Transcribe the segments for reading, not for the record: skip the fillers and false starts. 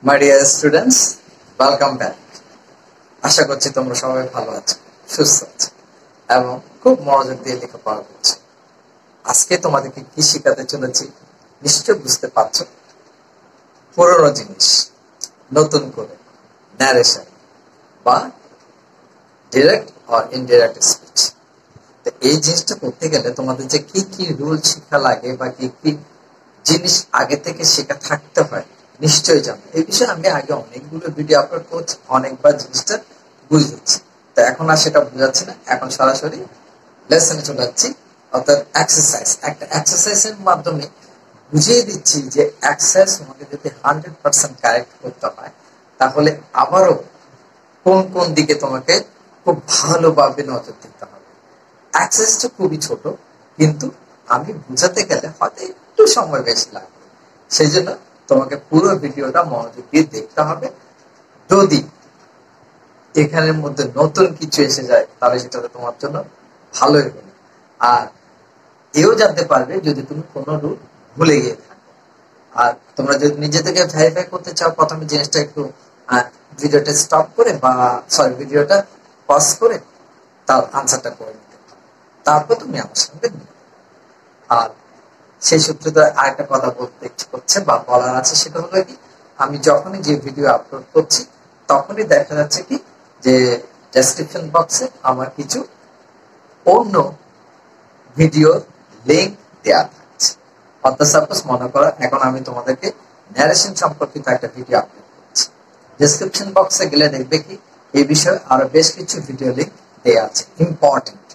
মাই dear students, welcome back. আশা করছি তোমরা সবাই ভালো আছো, সুস্থ আছো এবং খুব মনোযোগ দিয়ে লেখাপড়া করছো। আজকে তোমাদেরকে কি শেখাতে চলেছি নিশ্চয় বুঝতে পারছো। পুরোনো জিনিস নতুন করে ন্যারেশন বা ডিরেক্ট আর ইনডিরেক্ট স্পিচ। তো এই জিনিসটা করতে গেলে তোমাদের যে কি কি রুল শেখা লাগে বা কি কি জিনিস আগে থেকে শেখা থাকতে হয় নিশ্চয়ই জানো। এই বিষয়ে আমি আগে অনেকগুলো ভিডিও আপলোড করছি, অনেকবার জিনিসটা বুঝেছি। তো এখন আর সেটা বোঝাচ্ছি না, এখন সরাসরি লেসনে চলে যাচ্ছি। অর্থাৎ এক্সারসাইজ, একটা এক্সারসাইজের মাধ্যমে বুঝিয়ে দিচ্ছি যে এক্সারসাইজ তোমাকে যদি 100% কারেক্ট করতে হয় তাহলে আবারও কোন কোন দিকে তোমাকে খুব ভালোভাবে নজর দিতে হবে। এক্সারসাইজটা খুবই ছোট, কিন্তু আমি বুঝাতে গেলে হয়তো একটু সময় বেশি লাগবে। সেই জন্য তোমাকে পুরো ভিডিওটা মনোযোগ দিয়ে দেখতে হবে। যদি এখানের মধ্যে নতুন কিছু এসে যায় তাহলে সেটা তোমার জন্য ভালোই হবে। আর এও জানতে পারবে যদি তুমি কোনো রুল ভুলে গিয়ে থাকো। আর তোমরা যদি নিজে থেকে ভেরিফাই করতে চাও, প্রথমে জিনিসটা একটু ভিডিওটা স্টপ করে বা ভিডিওটা পজ করে তার আনসারটা করে নিতে, তারপর তুমি আমার সঙ্গে নিবে। আর সেই সূত্রে আরেকটা কথা বলতে ইচ্ছে করছে বা বলার আছে, সেটা হলো কি, আমি যখনই যে ভিডিও আপলোড করছি তখনই দেখা যাচ্ছে কি যে ডেসক্রিপশন বক্সে আমার কিছু অন্য ভিডিওর লিঙ্ক দেওয়া থাকছে। অর্থাৎ সাপোজ মনে করো এখন আমি তোমাদেরকে ন্যারেশন সম্পর্কিত একটা ভিডিও আপলোড করছি, ডেসক্রিপশন বক্সে গেলে দেখবে কি এই বিষয়ে আরো বেশ কিছু ভিডিও লিঙ্ক দেওয়া আছে ইম্পর্টেন্ট।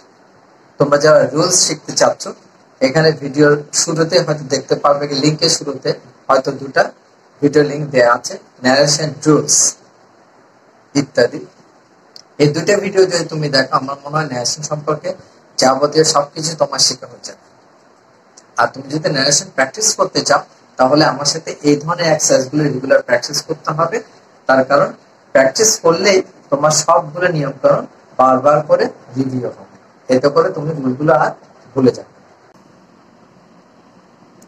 তোমরা যারা রুলস শিখতে চাচ্ছ, এখানে ভিডিওর শুরুতে হয়তো দেখতে পারবে কি লিঙ্কের শুরুতে হয়তো দুটা ভিডিও লিঙ্ক দেওয়া আছে, ন্যারেশন রুলস ইত্যাদি। এই দুটো ভিডিও যদি তুমি দেখো, আমার মনে হয় ন্যারেশন সম্পর্কে যাবতীয় সবকিছু তোমার শেখা হয়ে যাবে। আর তুমি যদি ন্যারেশন প্র্যাকটিস করতে চাও তাহলে আমার সাথে এই ধরনের এক্সারসাইজ গুলো রেগুলার প্র্যাকটিস করতে হবে। তার কারণ প্র্যাকটিস করলেই তোমার সবগুলো নিয়মকানুন বারবার করে রিভিউ হবে, এতে করে তুমি রুলগুলো আর ভুলে যাবে।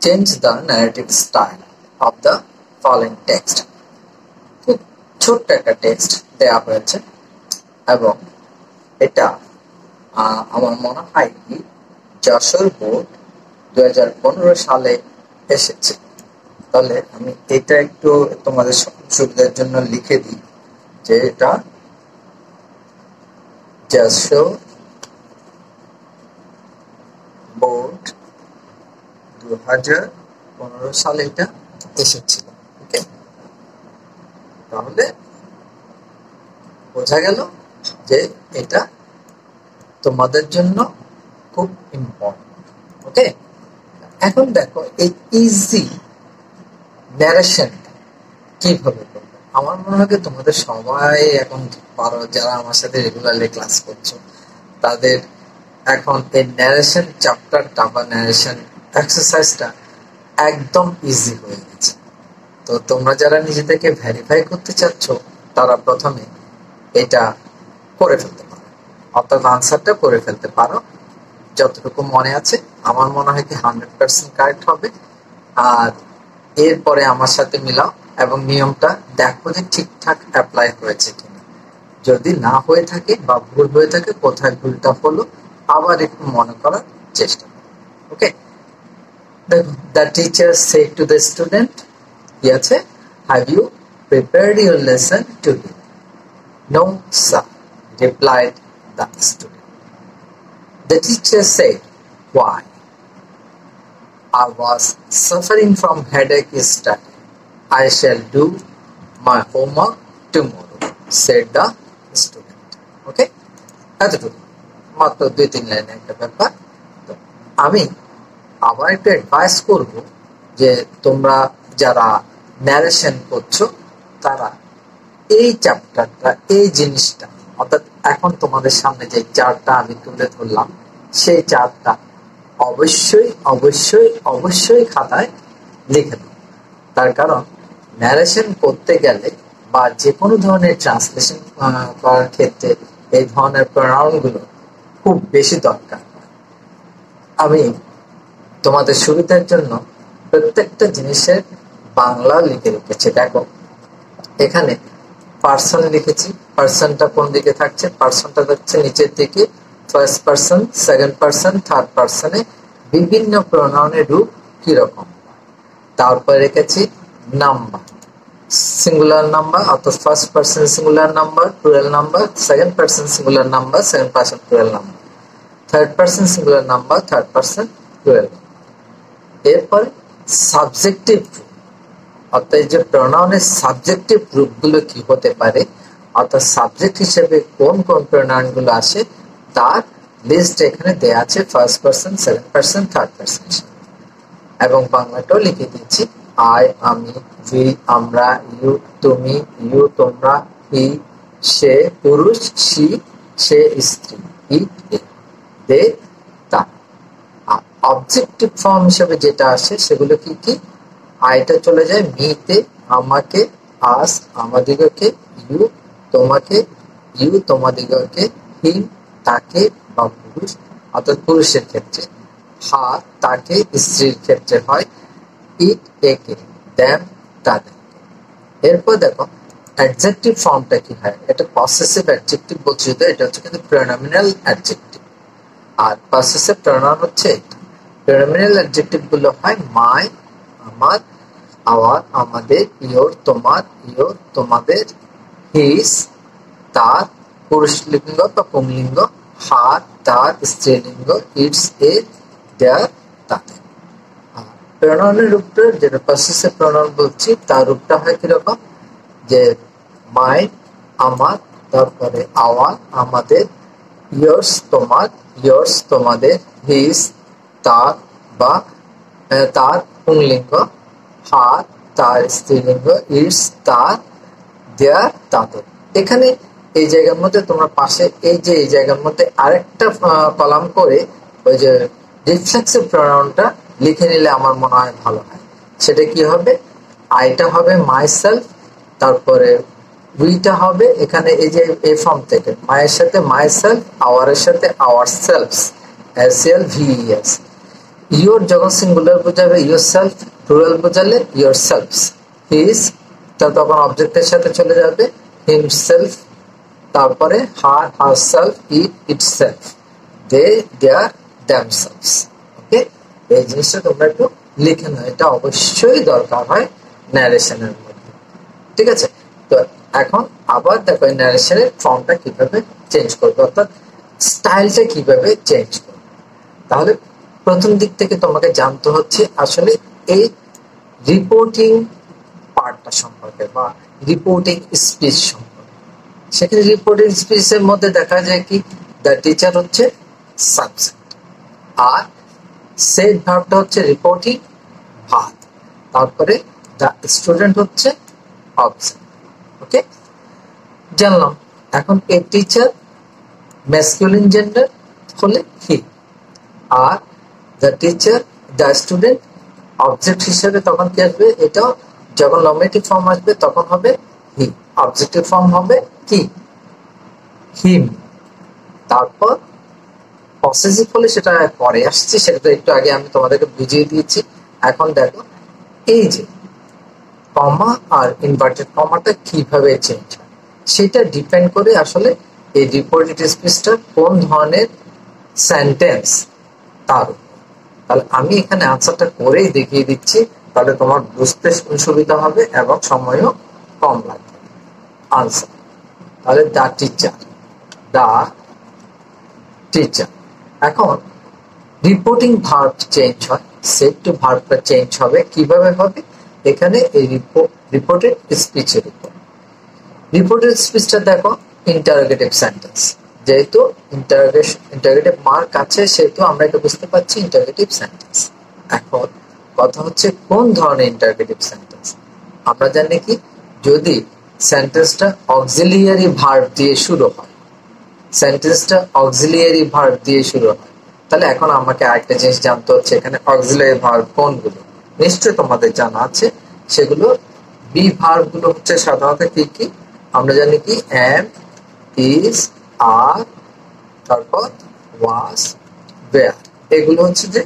Change the narrative style of the following text. খুব ছোট্ট একটা টেক্সট দেওয়া হয়েছে এবং এটা আমার মনে হয় কি যশোর বোর্ড 2015 সালে এসেছে। তাহলে আমি এটা একটু তোমাদের সুবিধার জন্য লিখে দিই যে এটা যশোর বোর্ড 2015 সালে এটা এসেছিল। ওকে, তাহলে বোঝা গেল যে এটা তোমাদের জন্য খুব ইম্পর্টেন্ট। ওকে, এখন দেখো এই ইজি ন্যারেশন কিভাবে করবে। আমার মনে হয় তোমাদের সবাই এখন পারো, যারা আমার সাথে রেগুলারলি ক্লাস করছো তাদের এখন এই ন্যারেশন চ্যাপ্টারটা বা ন্যারেশন এক্সারসাইজটা একদম ইজি হয়ে গেছে। তো তোমরা যারা নিজে থেকে ভেরিফাই করতে চাচ্ছ তারা প্রথমে এটা করে ফেলতে পারো, অর্থাৎ আনসারটা করে ফেলতে পারো। যতটুকু মনে আছে আমার মনে হয় কি 100% কারেক্ট হবে। আর এরপরে আমার সাথে মিলাও এবং নিয়মটা দেখো যে ঠিকঠাক অ্যাপ্লাই হয়েছে কিনা। যদি না হয়ে থাকে বা ভুল হয়ে থাকে, কোথায় ভুলটা হলো আবার একটু মনে করার চেষ্টা করো। ওকে, দেখো, the teacher said to the student, কি আছে, have you prepared your lesson today? No sir, replied the student. The teacher said, why? I was suffering from headache yesterday. I shall do my homework tomorrow, said the student. Okay? এতটুকু মাত্র 2-3 লাইনের একটা ব্যাপার। তো আমি আবার একটু advice করব যে তোমরা যারা ন্যারেশন করছো তারা এই চ্যাপ্টারটা, এই জিনিসটা, অর্থাৎ এখন তোমাদের সামনে যে চারটা আমি তুলে ধরলাম সেই চারটা অবশ্যই অবশ্যই অবশ্যই খাতায় লিখে দাও। তার কারণ ন্যারেশন করতে গেলে বা যে কোনো ধরনের ট্রান্সলেশন করার ক্ষেত্রে এই ধরনের প্রণামগুলো খুব বেশি দরকার। আমি তোমাদের সুবিধার জন্য প্রত্যেকটা জিনিসের বাংলা লিখে রেখেছি। দেখো, এখানে পার্সন লিখেছি, পার্সনটা কোন দিকে থাকছে, পার্সনটা থাকছে নিচের দিকে, first person, second person, third পার্সনে বিভিন্ন প্রোনাউনের রূপ কিরকম। তারপর রেখেছি নাম্বার, সিঙ্গুলার নাম্বার অর্থাৎ first person singular number, plural number, second person singular number, second person plural number, third person singular number, third person plural. এরপরে সাবজেক্টিভ রূপ, অর্থাৎ যে প্রোনাউনের সাবজেক্টিভ রূপগুলো কি হতে পারে, অর্থাৎ সাবজেক্ট হিসেবে কোন কোন প্রোনাউন গুলো আসে তার লিস্ট এখানে দেয়া আছে first person, second person, third person. এবং বাংলাটাও লিখে দিচ্ছি, আই, আমি, উই, আমরা, ইউ, তুমি, ইউ, তোমরা, হি, সে পুরুষ, সি, সে স্ত্রী, ইট, দে, তা। আর অবজেক্টিভ ফর্ম হিসেবে যেটা আসে সেগুলো কি কি, আইটা চলে যায় মিতে, আমাকে, আস, আমাদিগকে, ইউ, তোমাকে, ইউ, তোমাদিগকে, হিম, তাকে বা পুরুষ অর্থাৎ পুরুষের ক্ষেত্রে, হা, তাকে স্ত্রীর ক্ষেত্রে হয়, ইট, একে, দেম, তাদের। এরপর দেখো অ্যাডজেক্টিভ ফর্মটা কি হয়, এটা পসেসিভ অ্যাডজেক্টিভ বলছি, তো এটা হচ্ছে কিন্তু প্রোনোমিনাল অ্যাডজেক্টিভ। আর পসেসিভ প্রোনাউন হচ্ছে এটা। প্রোনোমিনাল অ্যাডজেক্টিভ গুলো হয় মাই, আমার, আওয়ার, আমাদের, ইয়োর, তোমার, ইয়োর, তোমাদের, হিজ, তার পুরুষলিঙ্গ বা পুংলিঙ্গ, হার, তার স্ত্রীলিঙ্গ, ইটস, এ, দেয়ার, তাদের। প্রোনাউনের রূপটা যেটা পসেসিভ প্রোনাউন বলছি তার রূপটা হয় কিরকম, যে মাই, আমার, তারপরে আওয়ার, আমাদের, ইয়োর্স, তোমার, ইয়োর্স, তোমাদের, হিজ, তার বা তার পুংলিঙ্গ, হার, তার স্ত্রীলিঙ্গ, ইটস, তার, দেয়ার, তাদের। এখানে এই জায়গার মধ্যে তোমরা পাশে এই জায়গার মধ্যে আরেকটা কলাম করে ওই যে রিফ্লেক্সিভ প্রোনাউনটা লিখে নিলে আমার মনে হয় ভালো হয়। সেটা কি হবে, আইটা হবে মাই সেলফ, তারপরে উইটা হবে এখানে এই যে এই ফর্ম থেকে মায়ের সাথে মাই সেলফ, আওয়ারের সাথে আওয়ার সেলফস, এসএল ভিএস। ইয়োর যখন সিঙ্গুলার বোঝাবে ইয়োর সেলফ, প্লুরাল বোঝালে ইয়োর সেলফস। হিজ তা তখন অবজেক্টের সাথে চলে যাবে হিমসেলফ, তারপরে her, herself, it, itself, they, their, themselves. Okay, এই জিনিসটা তোমরা একটু লিখে নাও, এটা অবশ্যই দরকার হয় ন্যারেশনের মধ্যে। ঠিক আছে, তো এখন আবার দেখো এই ন্যারেশনের ফর্মটা কিভাবে চেঞ্জ করবে, অর্থাৎ স্টাইলটা কিভাবে চেঞ্জ করবে। তাহলে প্রথম দিক থেকে তোমাকে জানতে হচ্ছে আসলে এই রিপোর্টিং পার্টটা সম্পর্কে বা রিপোর্টিং স্পিচ সম্পর্কে। সেখানে রিপোর্টিং স্পিচের মধ্যে দেখা যায় কি, দ্য টিচার হচ্ছে সাবজেক্ট, আর সেড ভার্বটা হচ্ছে রিপোর্টিং ভার্ব, তারপরে দ্য স্টুডেন্ট হচ্ছে অবজেক্ট। ওকে, জানলাম। এখন এ টিচার ম্যাসকুলিন জেন্ডার হলে হি, আর the teacher, the student object হিসেবে তখন কি আসবে, এটা যখন নমিনেটিভ ফর্ম আসবে তখন হবে হি, অবজেক্টিভ ফর্ম হবে কি, হিম। তারপর পসেসিভ হলে সেটা পরে আসছে, সেটা তো একটু আগে আমি তোমাদেরকে বুঝিয়ে দিয়েছি। এখন দেখো এই যে কমা আর ইনভার্টেড কমাটা কিভাবে চেঞ্জ হয় সেটা ডিপেন্ড করে আসলে এই রিপোর্টেড স্পিচটা কোন ধরনের সেন্টেন্স তার। তাহলে আমি এখানে আনসারটা করেই দেখিয়ে দিচ্ছি, তাহলে তোমার বুঝতে সুবিধা হবে এবং সময়ও কম লাগবে। আনসার তাহলে দা টিচার, দা টিচার। এখন রিপোর্টিং ভার্ব চেঞ্জ হয়, সেড টু ভার্বটা চেঞ্জ হবে কিভাবে হবে, এখানে এই রিপোর্টেড স্পিচের উপর। রিপোর্টেড স্পিচটা দেখো ইন্টারোগেটিভ সেন্টেন্স, যেহেতু ইন্টারোগেটিভ মার্ক আছে সেহেতু আমরা এটা বুঝতে পারছি ইন্টারোগেটিভ সেন্টেন্স। এখন কথা হচ্ছে কোন ধরনের ইন্টারোগেটিভ সেন্টেন্স। আমরা জানি কি, যদি সেন্টেন্সটা অক্সিলিয়ারি ভার্ব দিয়ে শুরু হয়, সেন্টেন্সটা অক্সিলিয়ারি ভার্ব দিয়ে শুরু হয়, তাহলে এখন আমাকে আরেকটা জিনিস জানতে হচ্ছে, এখানে অক্সিলিয়ারি ভার্ব কোনগুলো। নিশ্চয়ই তোমাদের জানা আছে, সেগুলো বি ভার্ব গুলো হচ্ছে সাধারণত কি কি আমরা জানি কি, এম, ইজ, আর, তারপর ওয়াজ, ওয়্যার। এগুলো হচ্ছে যে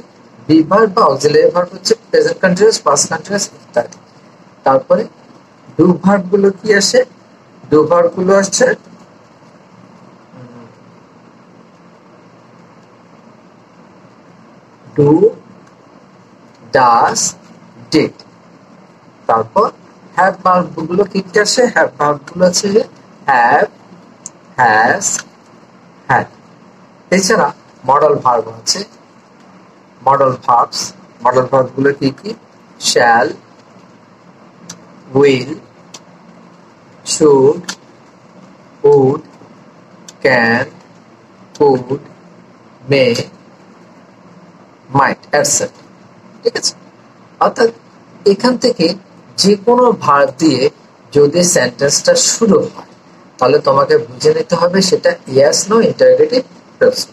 বি ভার্ব বা অক্সিলিয়ারি ভার্ব হচ্ছে প্রেজেন্ট কন্টিনিউয়াস, পাস্ট কন্টিনিউয়াস ইত্যাদি। তারপরে ডু ভার্ব গুলো কি আসে? ডু ভার্ব গুলো আসছে ডু, ডাস, ডিড। তারপর হ্যাভ ভার্ব গুলো কি কি আসে? হ্যাভ ভার্ব গুলো আছে হ্যাভ, হ্যাজ, হ্যাড। এছাড়া মডেল ভার্ব আছে, মডেল ভার্বস। মডেল ভার্ব গুলো কি কি? Shall, will, should, would, can, could, may, might, etcetera. ঠিক আছে? অর্থাৎ এখান থেকে যে কোনো ভার্ব দিয়ে যদি সেন্টেন্সটা শুরু হয় তাহলে তোমাকে বুঝে নিতে হবে সেটা ইয়েস নো ইন্টারোগেটিভ প্রশ্ন।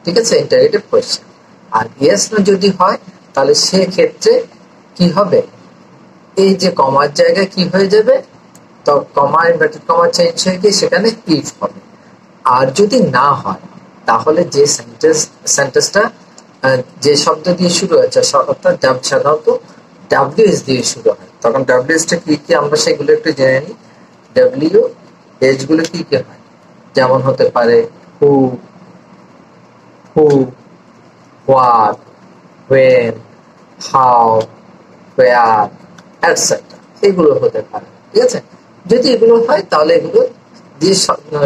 ঠিক আছে? Interrogative question. আর ইয়েস নো যদি হয় তাহলে সেক্ষেত্রে কি হবে? এই যে কমার জায়গায় কি হয়ে যাবে? তো কমা, ইনভার্টেড কমা চেঞ্জ হয়ে গিয়ে সেখানে ইফ হবে। আর যদি না হয় তাহলে যে সেন্টেন্সটা যে শব্দ দিয়ে শুরু হয়েছে, অর্থাৎ সাধারণত ডাব্লিউএস দিয়ে শুরু হয়, তখন ডাব্লিউএসটা কি কি আমরা সেগুলো একটু জেনে নিই। ডাব্লিউ এস গুলো কি কি হয়? যেমন হতে পারে হু, হু, what, when, how, where, etc. এগুলো হতে পারে। ঠিক আছে? যদি এগুলো হয় তাহলে এগুলো দিয়ে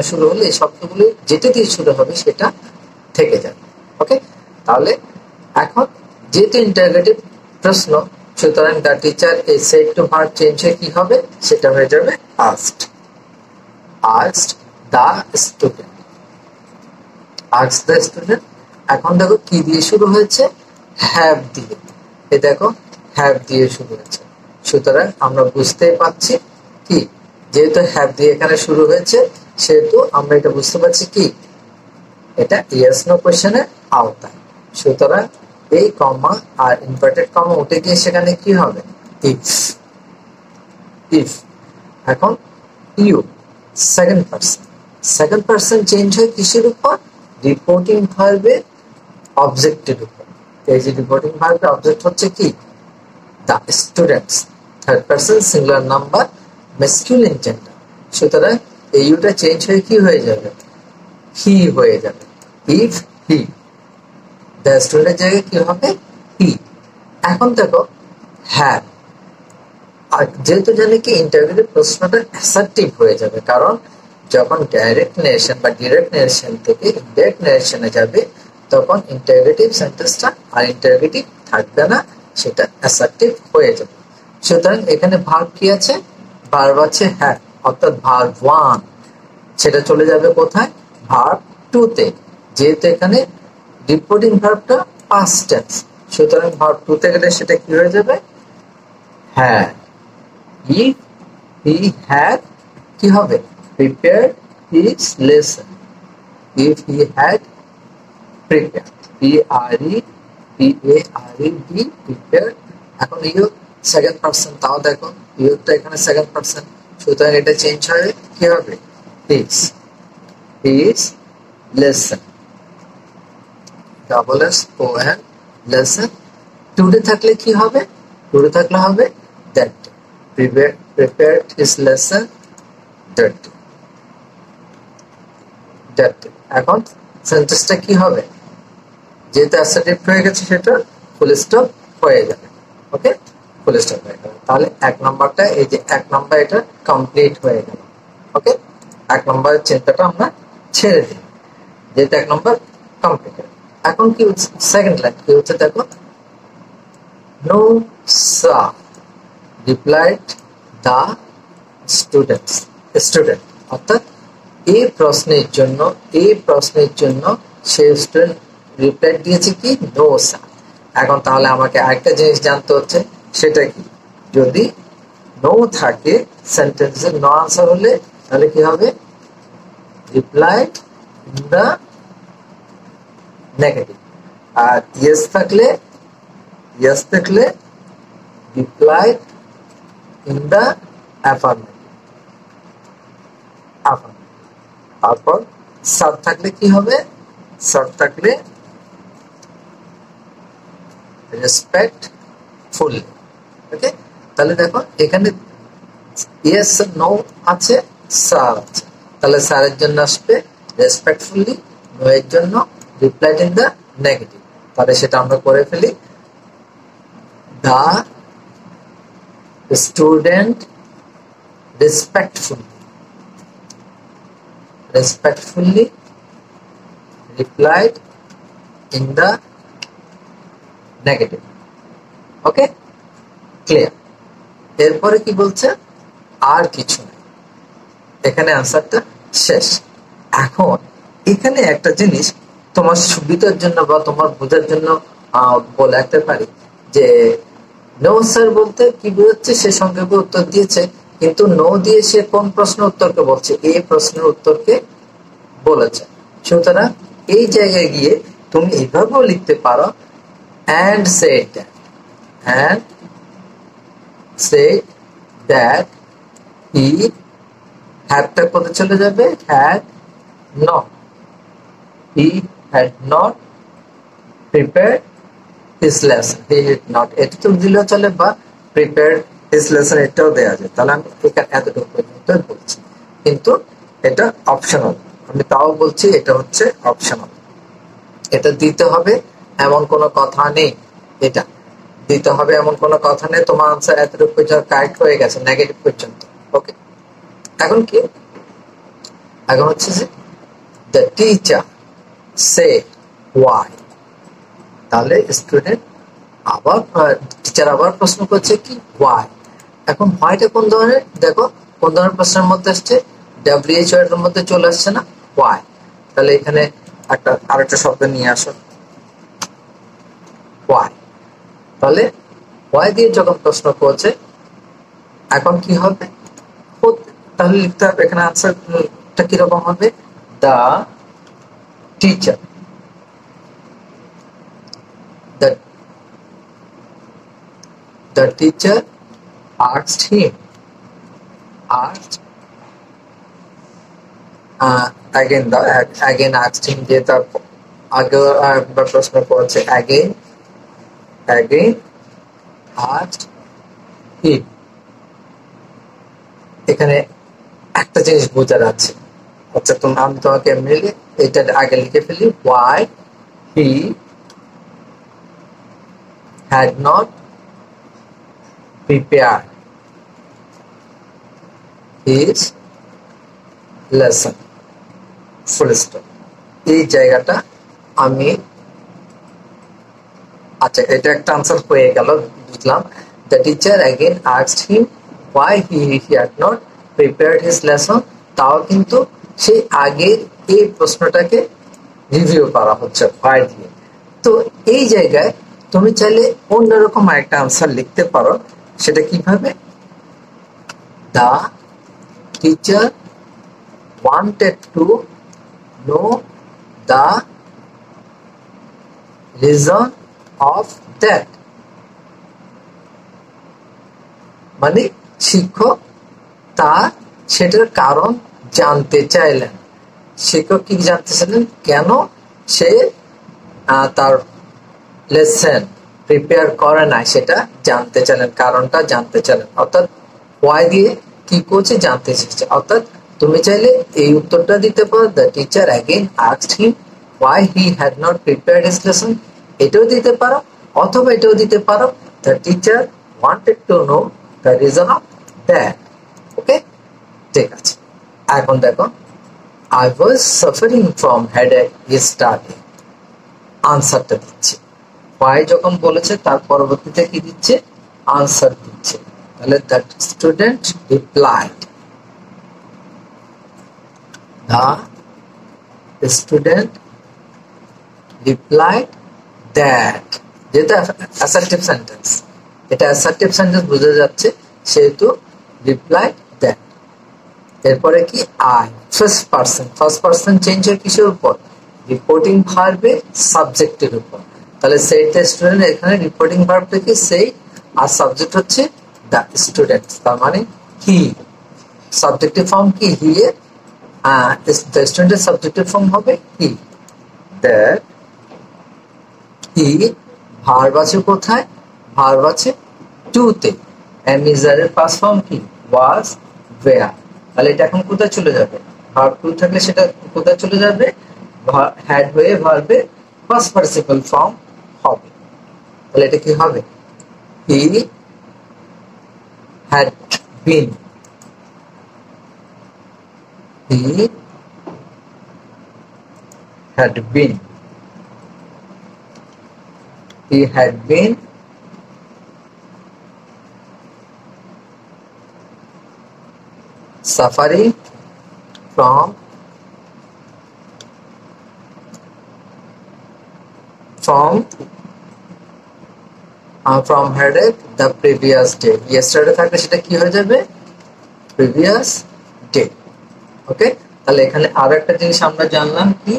শুরু হলে এই শব্দগুলো যেটা দিয়ে শুরু হবে সেটা থেকে যাবে। ওকে? তাহলে এখন যেহেতু ইন্টারোগেটিভ প্রশ্ন, সুতরাং দ্য টিচার এই সেড টু ভার্ব চেঞ্জ হয়ে কি হবে? সেটা হয়ে যাবে asked. Asked the student. Asked the student. এখন দেখো কি দিয়ে শুরু হয়েছে? হ্যাভ দিয়ে। এই দেখো হ্যাভ দিয়ে শুরু হয়েছে, সুতরাং আমরা বুঝতেই পারছি কি, যেহেতু হ্যাভ দিয়ে এখানে শুরু হয়েছে সেহেতু আমরা এটা বুঝতে পারছি কি এটা ইয়েস নো কোশ্চেনের আওতায়। সুতরাং এই কমা আর ইনভার্টেড কমা উঠে গিয়ে সেখানে কি হবে? ইফ। ইফ। এখন you second person. Second person change হয় কিসের উপর? রিপোর্টিং ভার্বের অবজেক্টের উপর। এই যে রিপোর্টিং ভার্বের অবজেক্ট হচ্ছে কি? The students. Third person singular number, masculine gender. সুতরাং এই ইউটা চেঞ্জ হয়ে কি হয়ে যাবে? হি হয়ে যাবে। If he. দ্য স্টুডেন্টের জায়গায় কি হবে? হি। এখন দেখো হ্যাভ। আর যেহেতু জানি কি ইন্টারোগেটিভ প্রশ্নটা অ্যাসার্টিভ হয়ে যাবে, কারণ যখন ডাইরেক্ট নেশন বা ডিরেক্ট নেশন থেকে ইনডাইরেক্ট নেশনে যাবে তখন ইন্টারোগেটিভ সেন্টেন্সটা আর ইন্টারোগেটিভ থাকবে না, সেটা অ্যাসার্টিভ হয়ে যাবে। সুতরাং এখানে ভার্ব কি আছে? ভার্ব আছে হ্যাভ, অর্থাৎ ভার্ব 1 সেটা চলে যাবে কোথায়? ভার্ব 2 তে। যেহেতু এখানে রিপোর্টিং ভার্বটা পাস্ট টেন্স, সুতরাং ভার্ব 2 তে গেলে সেটা কি হয়ে যাবে? হ্যাঁ। If he had কি হবে? Prepared his lesson. If he had prepared, P-R-E-P-A-R-E-D, prepared. এখন ইউ সেকেন্ড পারসন, তাও দেখো ইউটা এখানে সেকেন্ড পারসন, সুতরাং এটা চেঞ্জ হয়ে কি হবে? his, his lesson, double S O N, lesson। Today থাকলে কি হবে? টুডে থাকলে হবে that prepared his lesson that day. এখন সেন্টেন্সটা কি হবে? যেহেতু অ্যাসার্টিভ হয়ে গেছে সেটা ফুল স্টপ হয়ে যাবে। ওকে? ফুল স্টপ হয়ে গেল। তাহলে এক নম্বরটা, এই যে এক নম্বর, এটা কমপ্লিট হয়ে গেল। ওকে? এক নম্বরের চিন্তাটা আমরা ছেড়ে দিই, যেহেতু এক নম্বর কমপ্লিট। এখন কি হচ্ছে? সেকেন্ড লাইন কি হচ্ছে দেখো, no sir replied the student। অর্থাৎ এই প্রশ্নের জন্য সে স্টুডেন্ট রিপ্লাই দিয়েছে কি? No sir. এখন তাহলে আমাকে আরেকটা জিনিস জানতে হচ্ছে, সেটা কি? যদি নো থাকে সেন্টেন্সে, নো আনসার হলে তাহলে কি হবে? Replied in the negative. আর ইয়েস থাকলে replied in the affirmative। তারপর সাব থাকলে কি হবে? সাব থাকলে রেসপেক্টফুল। ওকে? তাহলে দেখো এখানে ইয়েস নো আছে, স্যার আছে, তাহলে স্যারের জন্য আসবে রেসপেক্টফুলি, নো এর জন্য রিপ্লাইড ইন দ্য নেগেটিভ। তাহলে সেটা আমরা করে ফেলি, the student respectfully replied in the negative. Okay, clear? এরপরে কি বলছে, আর কিছু নেই, এখানে আনসারটা শেষ। এখন এখানে একটা জিনিস তোমার সুবিধার জন্য বা তোমার বোঝার জন্য বলতে পারি যে নো স্যার বলতে কি বোঝাচ্ছে, সে সংক্ষেপে উত্তর দিয়েছে, কিন্তু নো দিয়ে সে কোন প্রশ্নের উত্তরকে বলছে, এই প্রশ্নের উত্তরকে বলেছে। সুতরাং এই জায়গায় গিয়ে তুমি এইভাবেও লিখতে পারো, and said that he had টা কোথায় চলে যাবে, had not prepared his lesson. He had not, এটা তো দিলেও চলে, বা prepared his lesson এটাও দেওয়া যায়। তাহলে আমি এখানে এতটুকু পর্যন্ত বলছি, কিন্তু এটা অপশনাল। আমি তাও বলছি এটা হচ্ছে অপশনাল, এটা দিতে হবে এমন কোনো কথা নেই, এটা দিতে হবে এমন কোনো কথা নেই। তোমার আনসার এতটুকু পর্যন্ত কারেক্ট হয়ে গেছে, নেগেটিভ পর্যন্ত। ওকে, এখন কি, এখন হচ্ছে যে দ্য টিচার সে ওয়াই, তাহলে স্টুডেন্ট আবার টিচার আবার প্রশ্ন করছে কি ওয়াই। এখন হোয়াইটা কোন ধরনের, দেখো কোন ধরনের প্রশ্নের মধ্যে আসছে, WHO এর মধ্যে চলে আসছে না, ওয়াই। তাহলে এখানে আরেকটা শব্দ নিয়ে আসো, ওয়াই। তাহলে ওয়াই দিয়ে যখন প্রশ্ন করছে, এখন কি হবে, তাহলে লিখতে হবে এখানে আনসারটা কিরকম হবে, the teacher asked him again asked him, যে তার আগে প্রশ্ন করছে, again asked him। এখানে একটা জিনিস বোঝা যাচ্ছে, আচ্ছা আমি তোমাকে মিলে এটা আগে লিখে ফেলি, why he had not prepared his lesson, full stop। এই জায়গাটা আমি, আচ্ছা এটা একটা আনসার হয়ে গেল, বুঝলাম। The teacher again asked him why he had not prepared his lesson। তাও কিন্তু সেই আগের এই প্রশ্নটাকে রিভিউ করা হচ্ছে why দিয়ে। তো এই জায়গায় তুমি চাইলে অন্যরকম একটা আনসার লিখতে পারো, সেটা কিভাবে, the teacher wanted to know the reason of that। মানে শিক্ষক তার সেটার কারণ জানতে চাইলেন। শিক্ষক কি জানতে চাইলেন, কেন সে তার লেসন প্রিপেয়ার করে নাই সেটা জানতে চাইলেন, কারণটা জানতে চাইলেন। অর্থাৎ ওয়াই দিয়ে কি করছে, জানতে চেয়েছে। অর্থাৎ তুমি চাইলে এই উত্তরটা দিতে পারো, the teacher again asked him why he had not prepared his lesson, এটাও দিতে পারো, অথবা এটাও দিতে পারো, the teacher wanted to know the reason of that। ওকে, ঠিক আছে। এখন দেখো, I was suffering from headache yesterday, আনসারটা দিচ্ছে। why যখন বলেছে তার পরবর্তীতে কি দিচ্ছে, আনসার দিচ্ছে। তাহলে that student replied, the student replied that, যেটা অ্যাসার্টিভ সেন্টেন্স, এটা অ্যাসার্টিভ সেন্টেন্স বোঝা যাচ্ছে, সেহেতু replied that। এরপরে কি, I ফার্স্ট পারসন চেঞ্জ হয় কিসের উপর, রিপোর্টিং ভার্বের সাবজেক্টের উপর। তাহলে সেই স্টুডেন্ট, এখানে রিপোর্টিং ভার্বটা কি সেই, আর সাবজেক্ট হচ্ছে দ্য স্টুডেন্ট, তার মানে হি। সাবজেক্টিভ ফর্ম কি, হি এর, দ্য স্টুডেন্টের সাবজেক্টিভ ফর্ম হবে হি। দ্যাট হি, ভার্ব আছে কোথায়, ভার্ব আছে টু তে, এম ইজ এর পাস্ট ফর্ম কি ওয়াজ, ওয়্যার। তাহলে এটা এখন কোথায় চলে যাবে? ভার্ব টু থাকলে সেটা কোথায় চলে যাবে? হ্যাড হয়ে ভার্বে ফার্স্ট পার্টিসিপল ফর্ম হবে। তাহলে এটা কি হবে? He had been, he had been, he had been suffering from headache the previous day. Yesterday থাকলে সেটা কি হয়ে যাবে? previous day. ওকে, তাহলে এখানে আরো একটা জিনিস আমরা জানলাম কি,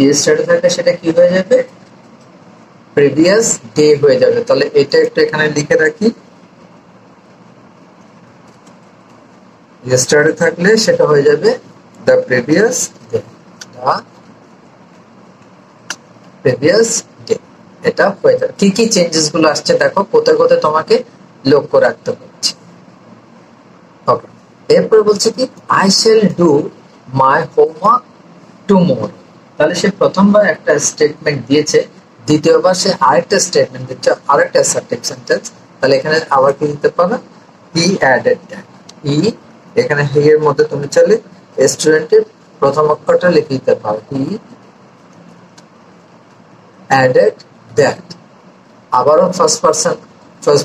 yesterday থাকলে সেটা কি হয়ে যাবে? previous day হয়ে যাবে। তাহলে এটা একটু এখানে লিখে রাখি, yesterday থাকলে সেটা হয়ে যাবে the previous day, the previous day। এটা হয়ে যাবে। কি কি চেঞ্জেস গুলো আসছে দেখো, কোথায় কোথায় তোমাকে লক্ষ্য রাখতে হচ্ছে। ওকে, এরপর বলছে কি, I shall do my homework tomorrow। তাহলে সে প্রথমবার একটা স্টেটমেন্ট দিয়েছে, দ্বিতীয়বার সে আরেকটা স্টেটমেন্ট দিচ্ছে, আরেকটা অ্যাসার্টিভ সেন্টেন্স। তাহলে এখানে আবার কি দিতে পারো? হি অ্যাডেড দ্যাট। হি, এখানে হি এর মধ্যে তুমি চাইলে স্টুডেন্টের প্রথম অক্ষরটা লিখে দিতে পারো, হি অ্যাডেড দ্যাট। আবারও ফার্স্ট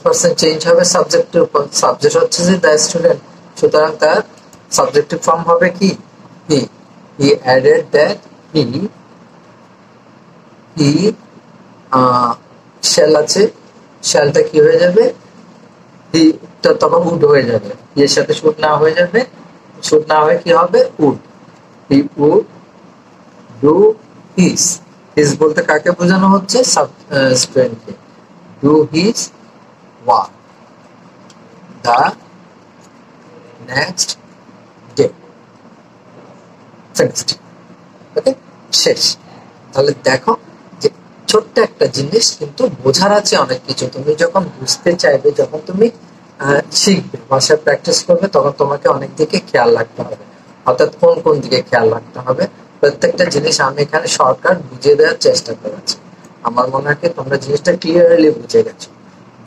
পারসন চেঞ্জ হবে সাবজেক্টের উপর। সাবজেক্ট হচ্ছে যে দ্য স্টুডেন্ট, সুতরাং তার সাবজেক্টিভ ফর্ম হবে কি? He. He added that he shall আছে, শ্যালটা কি হয়ে যাবে? হিটা তখন উড হয়ে যাবে। এর সাথে শুড না হয়ে যাবে, শুড না হয়ে কি হবে? Would. He would do his. His বলতে কাকে বোঝানো হচ্ছে? স্টুডেন্টকে। Do his work the next day. Finished. Okay, শেষ। তাহলে দেখো যে ছোট্ট একটা জিনিস কিন্তু বোঝার আছে অনেক কিছু। তুমি যখন বুঝতে চাইবে, যখন তুমি শিখবে, ভাষা প্র্যাকটিস করবে, তখন তোমাকে অনেক দিকে খেয়াল রাখতে হবে। অর্থাৎ কোন কোন দিকে খেয়াল রাখতে হবে, প্রত্যেকটা জিনিস আমি এখানে শর্টকাট বুঝিয়ে দেওয়ার চেষ্টা করেছি। আমার মনে হয় তোমরা জিনিসটা ক্লিয়ারলি বুঝে গেছো।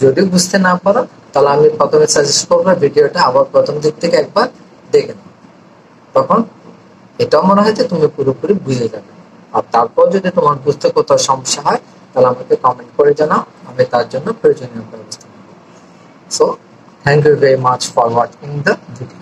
যদি বুঝতে না পারো, তাহলে আমি প্রথমে সাজেস্ট করবো ভিডিওটা আবার প্রথম দিক থেকে একবার দেখে নাও। তখন এটাও মনে হয় যে তুমি পুরোপুরি বুঝে যাবে। আর তারপর যদি তোমার বুঝতে কোথাও সমস্যা হয়, তাহলে আমাকে কমেন্ট করে জানাও, আমি তার জন্য প্রয়োজনীয় ব্যবস্থা নেব। So thank you very much for watching the video.